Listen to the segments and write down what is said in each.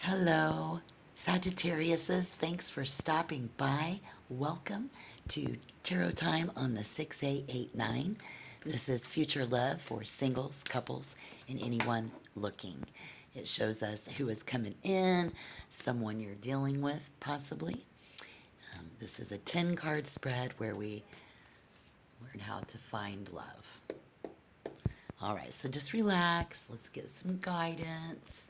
Hello, Sagittariuses. Thanks for stopping by. Welcome to Tarot Time on the 6889. This is future love for singles, couples, and anyone looking. It shows us who is coming in, someone you're dealing with, possibly. This is a 10 card spread where we learn how to find love. All right, so just relax. Let's get some guidance.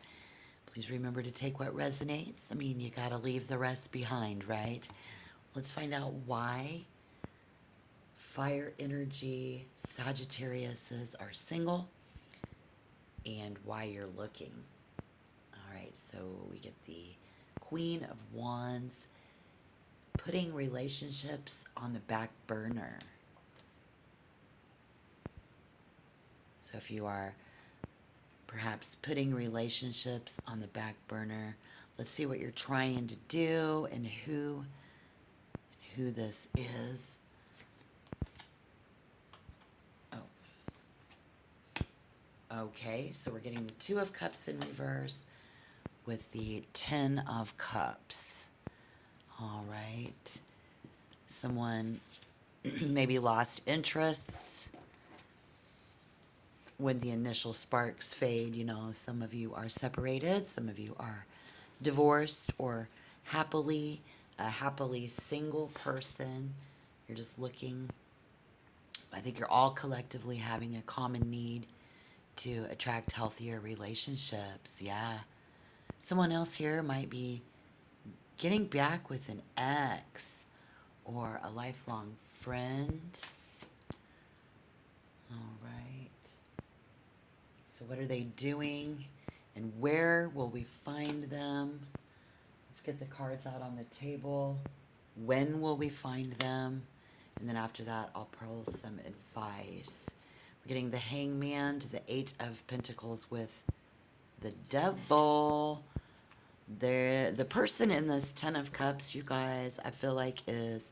Please remember to take what resonates. I mean, you got to leave the rest behind, right? Let's find out why fire energy Sagittariuses are single and why you're looking. All right, so we get the Queen of Wands, putting relationships on the back burner. So if you are perhaps putting relationships on the back burner, let's see what you're trying to do and who this is. Oh. Okay, so we're getting the Two of Cups in reverse with the Ten of Cups. All right. Someone maybe lost interests when the initial sparks fade. You know, some of you are separated, some of you are divorced or a happily single person. You're just looking. I think you're all collectively having a common need to attract healthier relationships. Yeah. Someone else here might be getting back with an ex or a lifelong friend. All right. So what are they doing and where will we find them? Let's get the cards out on the table. When will we find them? And then after that, I'll pull some advice. We're getting the Hangman to the Eight of Pentacles with the Devil. The person in this Ten of Cups, you guys, I feel like is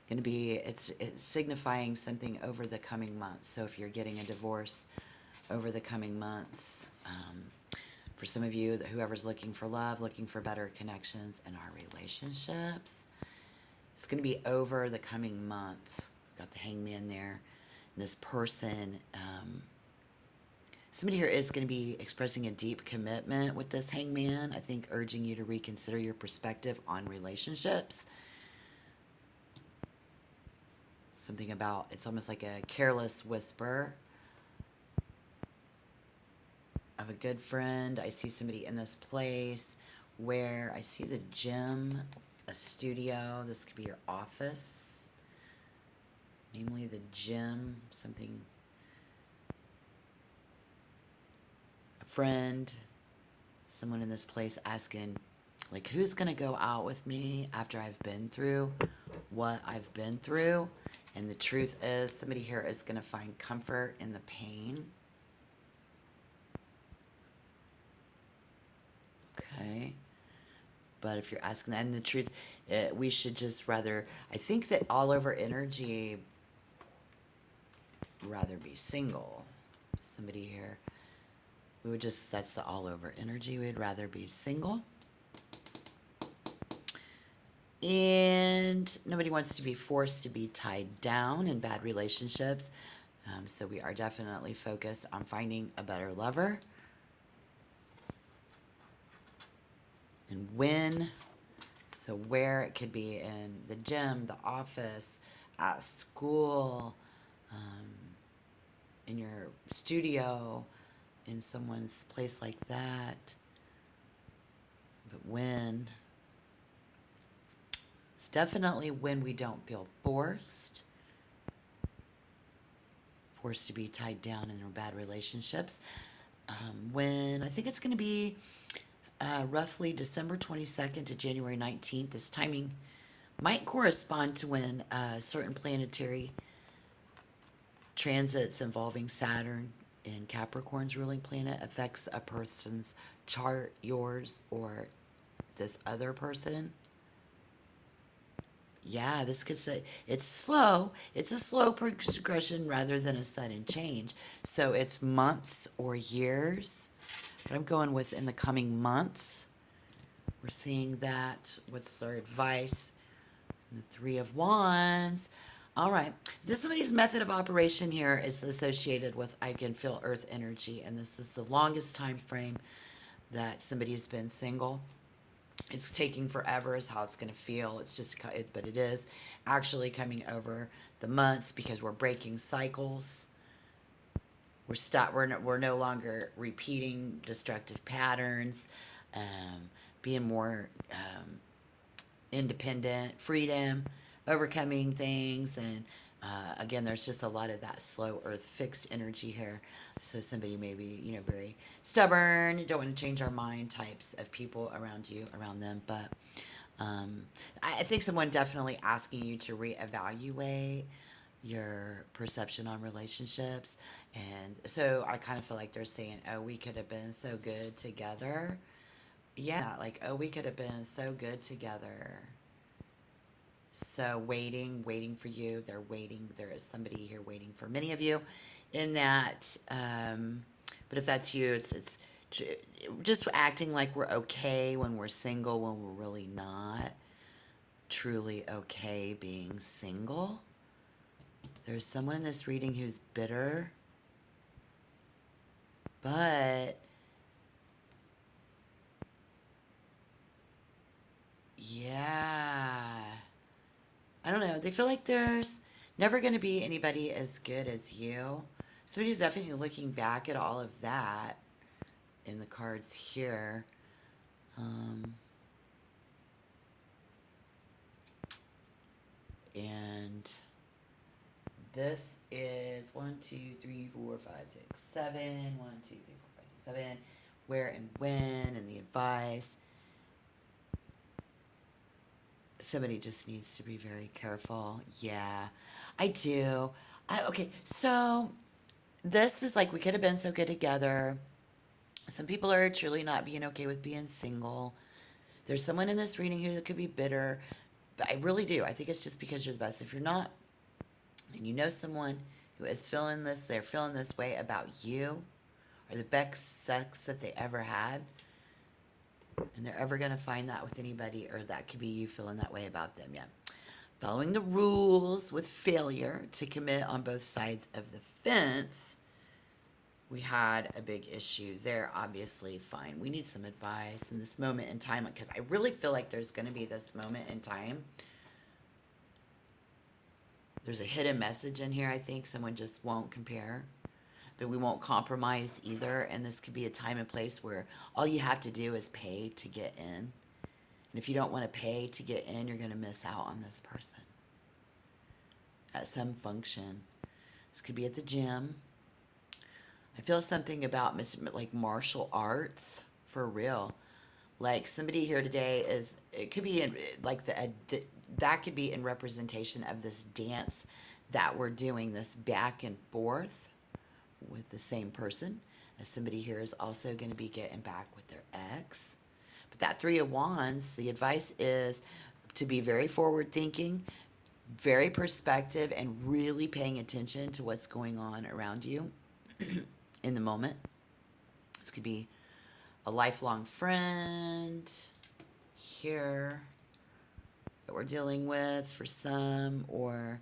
going to be, it's signifying something over the coming months. So if you're getting a divorce over the coming months, for some of you, whoever's looking for love, looking for better connections in our relationships, it's going to be over the coming months. Got the Hangman there. This person, somebody here is going to be expressing a deep commitment with this Hangman. I think urging you to reconsider your perspective on relationships. Something about, it's almost like a careless whisper of a good friend. I see somebody in this place where I see the gym, a studio. This could be your office, namely the gym, something, a friend, someone in this place asking, like, who's going to go out with me after I've been through what I've been through? And the truth is, somebody here is going to find comfort in the pain. Okay. But if you're asking that, and the truth, we should just rather, I think that all over energy, rather be single. Somebody here, we would just, that's the all over energy, we'd rather be single. And nobody wants to be forced to be tied down in bad relationships. So we are definitely focused on finding a better lover. And when, so where, it could be in the gym, the office, at school, in your studio, in someone's place like that. But when, it's definitely when we don't feel forced to be tied down in our bad relationships. When, I think it's going to be roughly December 22nd to January 19th. This timing might correspond to when certain planetary transits involving Saturn and Capricorn's ruling planet affects a person's chart, yours or this other person. Yeah, this could say it's slow. It's a slow progression rather than a sudden change. So it's months or years. But I'm going with in the coming months. We're seeing that. What's their advice? The Three of Wands. All right. This somebody's method of operation here is associated with, I can feel earth energy, and this is the longest time frame that somebody's been single. It's taking forever is how it's going to feel. It's just, but it is actually coming over the months because we're breaking cycles. We're no longer repeating destructive patterns, being more independent, freedom, overcoming things, and again, there's just a lot of that slow earth fixed energy here. So somebody may be, very stubborn, don't want to change our mind types of people around you, around them. But I think someone definitely asking you to reevaluate your perception on relationships. And so I kind of feel like they're saying, oh, we could have been so good together. Yeah, like, oh, we could have been so good together. So waiting for you. They're waiting. There is somebody here waiting for many of you in that. But if that's you, it's just acting like we're okay when we're single when we're really not truly okay being single. There's someone in this reading who's bitter, but yeah, I don't know. They feel like there's never going to be anybody as good as you. Somebody's definitely looking back at all of that in the cards here. And this is 1, 2, 3, 4, 5, 6, 7. 1, 2, 3, 4, 5, 6, 7. Where and when, and the advice. Somebody just needs to be very careful. Yeah, I do. Okay, so this is like we could have been so good together. Some people are truly not being okay with being single. There's someone in this reading who could be bitter, but I really do. I think it's just because you're the best. If you're not, and you know someone who is feeling this, they're feeling this way about you, or the best sex that they ever had, and they're ever going to find that with anybody, or that could be you feeling that way about them. Yeah. Following the rules with failure to commit on both sides of the fence. We had a big issue there, obviously. Fine. We need some advice in this moment in time, because I really feel like there's going to be this moment in time. There's a hidden message in here. I think someone just won't compare, but we won't compromise either. And this could be a time and place where all you have to do is pay to get in. And if you don't want to pay to get in, you're going to miss out on this person at some function. This could be at the gym. I feel something about like martial arts for real. Like somebody here today is, it could be in like that could be in representation of this dance that we're doing, this back and forth with the same person. As somebody here is also going to be getting back with their ex. But that Three of Wands, the advice is to be very forward thinking, very perspective, and really paying attention to what's going on around you in the moment. This could be a lifelong friend here that we're dealing with for some, or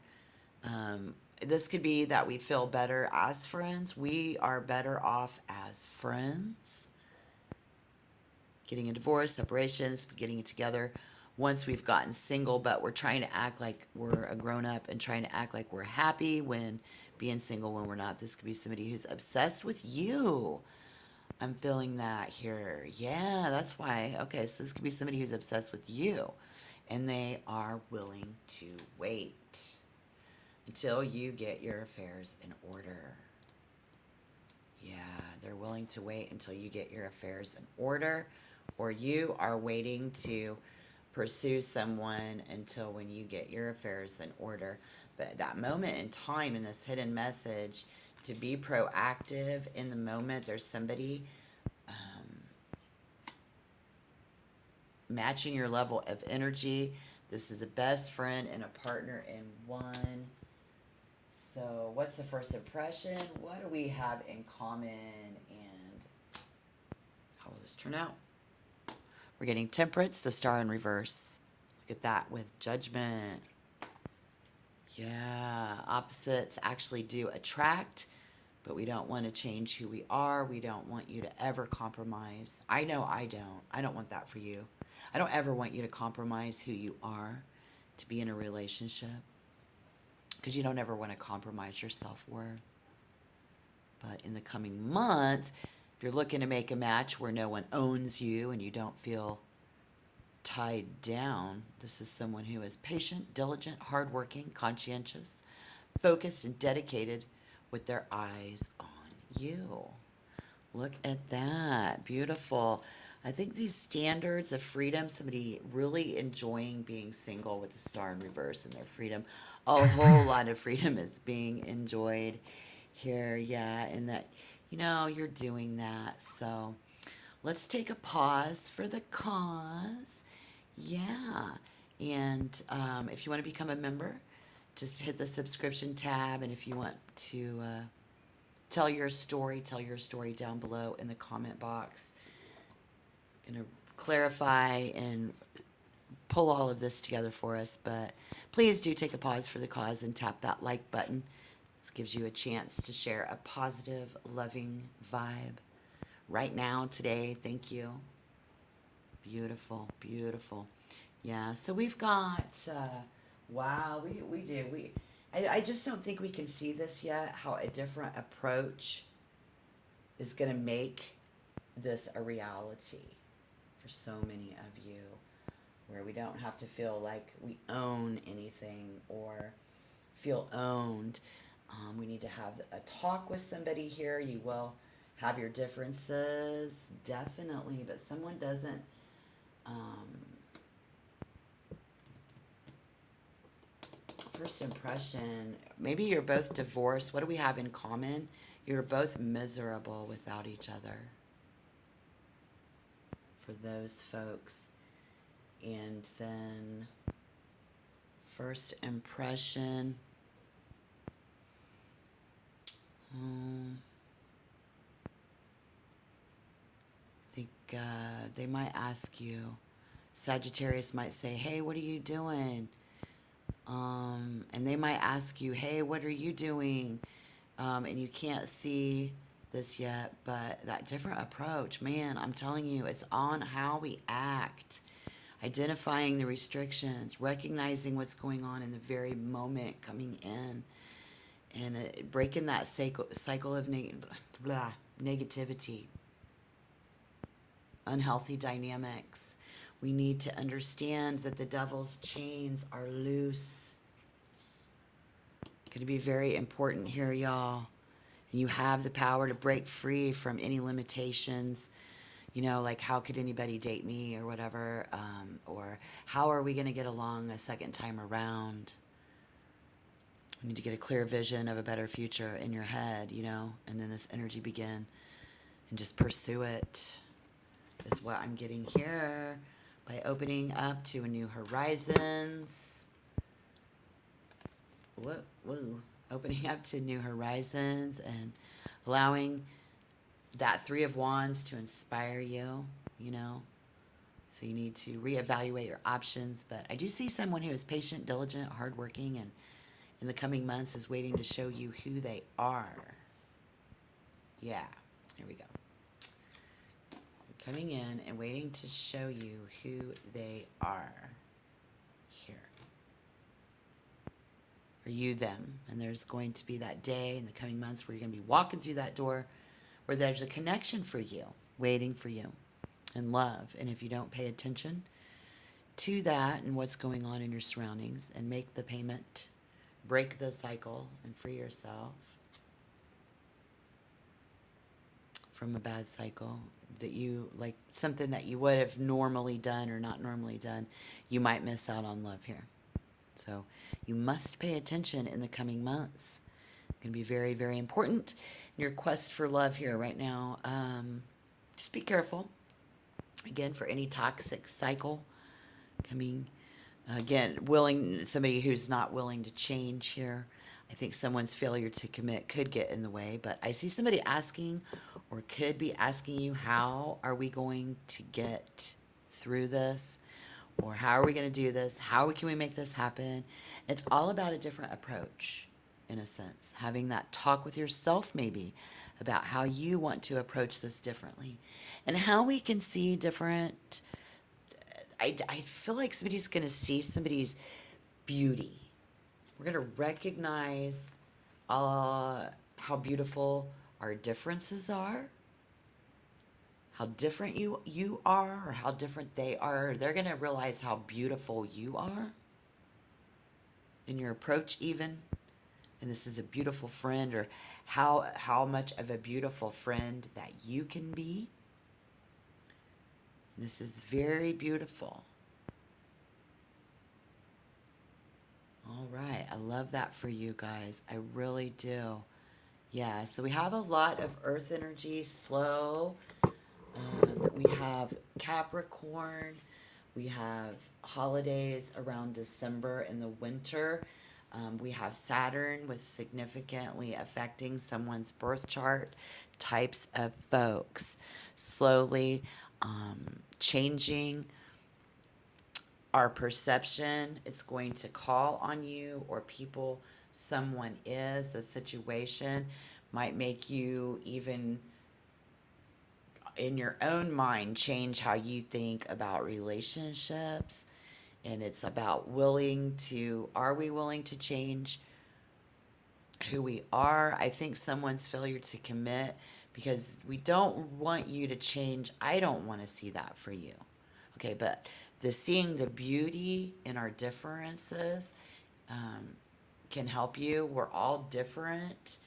this could be that we feel better as friends. We are better off as friends. Getting a divorce, separations, getting it together once we've gotten single, but we're trying to act like we're a grown-up and trying to act like we're happy when being single when we're not. This could be somebody who's obsessed with you. I'm feeling that here. Yeah, that's why. Okay, so this could be somebody who's obsessed with you, and they are willing to wait until you get your affairs in order. Yeah, they're willing to wait until you get your affairs in order, or you are waiting to pursue someone until when you get your affairs in order. But that moment in time in this hidden message, to be proactive in the moment, there's somebody matching your level of energy. This is a best friend and a partner in one. So what's the first impression? What do we have in common, and how will this turn out? We're getting Temperance, the Star in reverse. Look at that with Judgment. Yeah, opposites actually do attract, but we don't want to change who we are. We don't want you to ever compromise. I know I don't. I don't want that for you. I don't ever want you to compromise who you are to be in a relationship, because you don't ever want to compromise your self-worth. But in the coming months, if you're looking to make a match where no one owns you and you don't feel tied down, this is someone who is patient, diligent, hardworking, conscientious, focused, and dedicated with their eyes on you. Look at that. Beautiful. I think these standards of freedom, somebody really enjoying being single with the star in reverse and their freedom, a whole lot of freedom is being enjoyed here. Yeah, and that, you're doing that. So let's take a pause for the cause. Yeah. And if you want to become a member, just hit the subscription tab. And if you want to tell your story down below in the comment box. I'm going to clarify and pull all of this together for us. But please do take a pause for the cause and tap that like button. This gives you a chance to share a positive, loving vibe right now, today. Thank you. Beautiful, beautiful. Yeah, so we've got, wow, we do. I just don't think we can see this yet, how a different approach is going to make this a reality for so many of you, where we don't have to feel like we own anything or feel owned. We need to have a talk with somebody here. You will have your differences, definitely, but someone doesn't first impression, maybe you're both divorced. What do we have in common? You're both miserable without each other. For those folks. And then first impression, I think they might ask you, Sagittarius might say, hey, what are you doing? And they might ask you, hey, what are you doing? And you can't see this yet, but that different approach, man, I'm telling you, it's on how we act. Identifying the restrictions, recognizing what's going on in the very moment, coming in, and breaking that cycle of negativity, unhealthy dynamics. We need to understand that the devil's chains are loose. Going to be very important here, y'all. You have the power to break free from any limitations. Like, how could anybody date me or whatever? Or how are we going to get along a second time around? We need to get a clear vision of a better future in your head, and then this energy begin and just pursue it, is what I'm getting here. By opening up to a new horizons. Whoa. Opening up to new horizons and allowing that Three of Wands to inspire you, So you need to reevaluate your options. But I do see someone who is patient, diligent, hardworking, and in the coming months is waiting to show you who they are. Yeah, here we go. Coming in and waiting to show you who they are. Here. Are you them? And there's going to be that day in the coming months where you're going to be walking through that door where there's a connection for you, waiting for you, and love. And if you don't pay attention to that and what's going on in your surroundings and make the payment, break the cycle, and free yourself from a bad cycle, that you, like something that you would have normally done or not normally done, you might miss out on love here. So you must pay attention in the coming months. It's going to be very, very important in your quest for love here right now. Just be careful, again, for any toxic cycle coming. Again, somebody who's not willing to change here. I think someone's failure to commit could get in the way, but I see somebody asking or could be asking you, how are we going to get through this? Or how are we going to do this? How can we make this happen? It's all about a different approach, in a sense. Having that talk with yourself, maybe, about how you want to approach this differently and how we can see different. I feel like somebody's going to see somebody's beauty. We're going to recognize how beautiful our differences are, how different you are, or how different they are. They're going to realize how beautiful you are in your approach, even. And this is a beautiful friend, or how much of a beautiful friend that you can be. This is very beautiful. All right. I love that for you guys. I really do. Yeah. So we have a lot of earth energy, slow. We have Capricorn. We have holidays around December in the winter. We have Saturn with significantly affecting someone's birth chart. Types of folks slowly changing our perception. It's going to call on you, or people, someone is, a situation might make you even in your own mind change how you think about relationships. And it's about are we willing to change who we are? I think someone's failure to commit, because we don't want you to change. I don't want to see that for you. Okay, but seeing the beauty in our differences can help you. We're all different.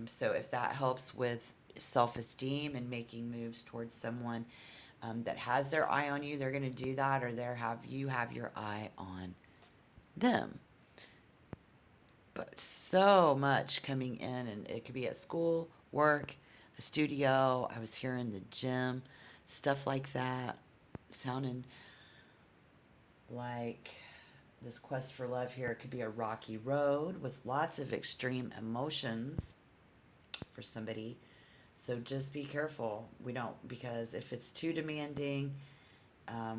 So if that helps with self-esteem and making moves towards someone that has their eye on you, they're going to do that, or you have your eye on them. But so much coming in, and it could be at school, work, the studio. I was here in the gym, stuff like that, sounding like this quest for love here. It could be a rocky road with lots of extreme emotions for somebody. So just be careful. Because if it's too demanding,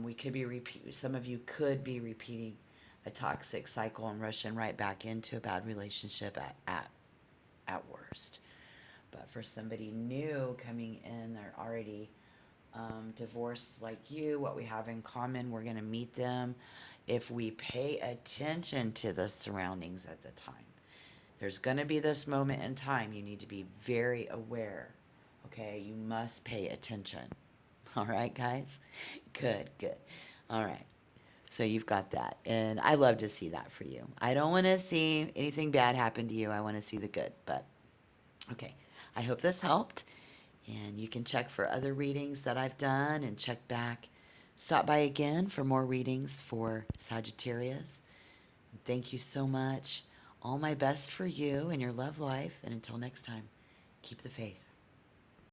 we could be some of you could be repeating a toxic cycle and rushing right back into a bad relationship at worst. But for somebody new coming in, they're already divorced like you. What we have in common, we're going to meet them if we pay attention to the surroundings at the time. There's going to be this moment in time. You need to be very aware. Okay, you must pay attention. All right, guys? Good, good. All right. So you've got that. And I love to see that for you. I don't want to see anything bad happen to you. I want to see the good. But, okay. I hope this helped. And you can check for other readings that I've done and check back. Stop by again for more readings for Sagittarius. Thank you so much. All my best for you and your love life. And until next time, keep the faith.